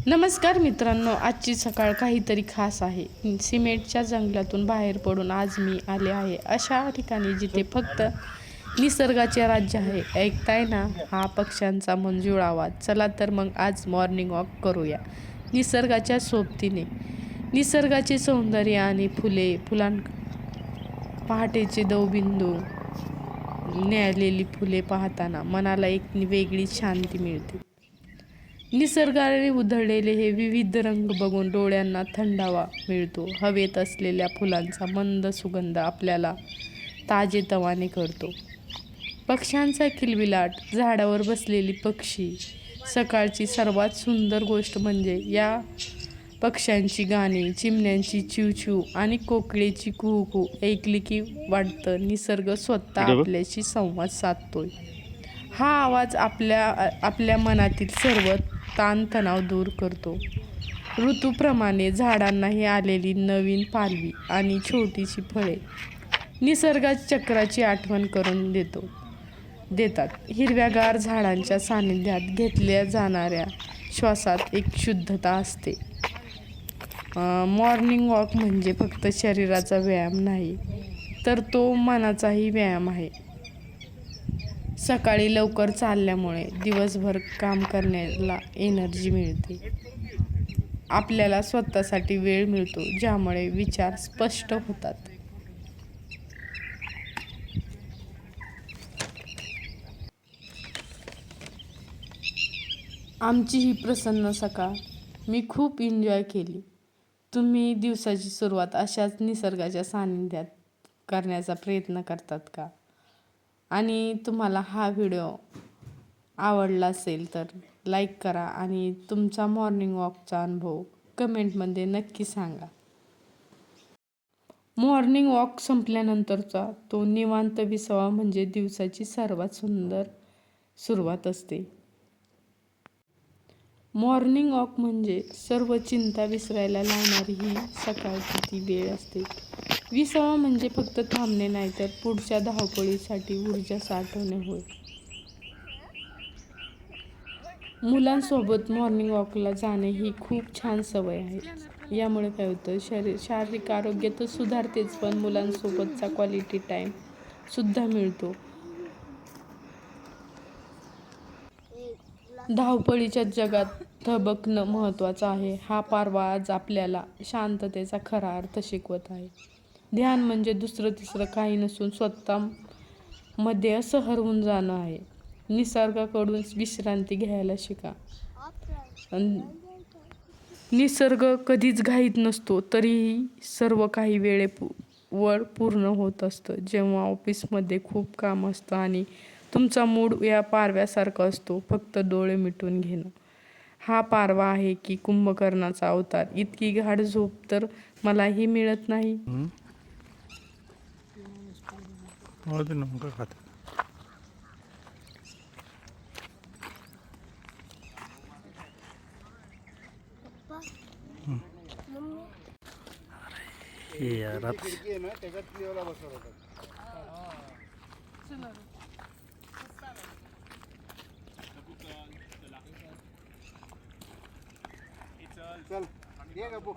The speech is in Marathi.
नमस्कार मित्रांनो, आजची सकाळ काहीतरी खास आहे. सिमेंटच्या जंगलातून बाहेर पडून आज मी आले आहे अशा ठिकाणी जिथे फक्त निसर्गाचे राज्य आहे. ऐकताय ना हा पक्ष्यांचा मंजूळ आवाज? चला तर मग आज मॉर्निंग वॉक करूया निसर्गाच्या सोबतीने. निसर्गाचे सौंदर्य आणि पहाटेचे दवबिंदू, न्यालेली फुले पाहताना मनाला एक वेगळी शांती मिळते. निसर्गाने उधळलेले हे विविध रंग बघून डोळ्यांना थंडावा मिळतो. हवेत असलेल्या फुलांचा मंद सुगंध आपल्याला ताजेतवाने करतो. पक्ष्यांचा किलबिलाट, झाडावर बसलेली पक्षी. सकाळची सर्वात सुंदर गोष्ट म्हणजे या पक्ष्यांची गाणी, चिमण्यांची चिवचिव आणि कोकिळेची कुहू ऐकली की वाटतं निसर्ग स्वतः आपल्याशी संवाद साधतोय. हा आवाज आपल्या मनातील सर्व ताणतणाव दूर करतो. ऋतूप्रमाणे झाडांनाही आलेली नवीन पालवी आणि छोटीशी फळे निसर्गाच्या चक्राची आठवण करून देतात. हिरव्यागार झाडांच्या सानिध्यात घेतल्या जाणाऱ्या श्वासात एक शुद्धता असते. मॉर्निंग वॉक म्हणजे फक्त शरीराचा व्यायाम नाही, तर तो मनाचाही व्यायाम आहे. सकाळी लवकर चालल्यामुळे दिवसभर काम करण्याला एनर्जी मिळते. आपल्याला स्वतःसाठी वेळ मिळतो, ज्यामुळे विचार स्पष्ट होतात. आमची ही प्रसन्न सकाळ मी खूप एन्जॉय केली. तुम्ही दिवसाची सुरुवात अशाच निसर्गाच्या सानिध्यात करण्याचा प्रयत्न करतात का? आणि तुम्हाला हा व्हिडिओ आवडला असेल तर लाईक करा आणि तुमचा मॉर्निंग वॉकचा अनुभव कमेंटमध्ये नक्की सांगा. मॉर्निंग वॉक संपल्यानंतरचा तो निवांत विसावा म्हणजे दिवसाची सर्वात सुंदर सुरुवात असते. मॉर्निंग वॉक म्हणजे सर्व चिंता विसरायला लावणारी ही सकाळची ती वेळ असते. विसावा म्हणजे फक्त थांबणे नाही, तर पुढच्या धावपळीसाठी ऊर्जा साठवणे होय. मुलांसोबत मॉर्निंग वॉकला जाणे ही खूप छान सवय आहे. यामुळे काय होतं, शारीरिक आरोग्य तर सुधारतेच, पण मुलांसोबतचा क्वालिटी टाईम सुद्धा मिळतो. धावपळीच्या जगात थबकणं महत्त्वाचं आहे. हा पारवा आज आपल्याला शांततेचा खरा अर्थ शिकवत आहे. ध्यान म्हणजे दुसरं तिसरं काही नसून स्वतःमध्ये असं हरवून जाणं आहे. निसर्गाकडून विश्रांती घ्यायला शिका. निसर्ग कधीच घाईत नसतो, तरीही सर्व काही वेळेवर पूर्ण होत असतं. जेव्हा ऑफिसमध्ये खूप काम असतं आणि तुमचा मूड या पारव्यासारखा असतो, फक्त डोळे मिटून घेणं. हा पारवा आहे की कुंभकर्णाचा अवतार. इतकी गाढ झोप तर मलाही मिळत नाही. चल ये गप्पू.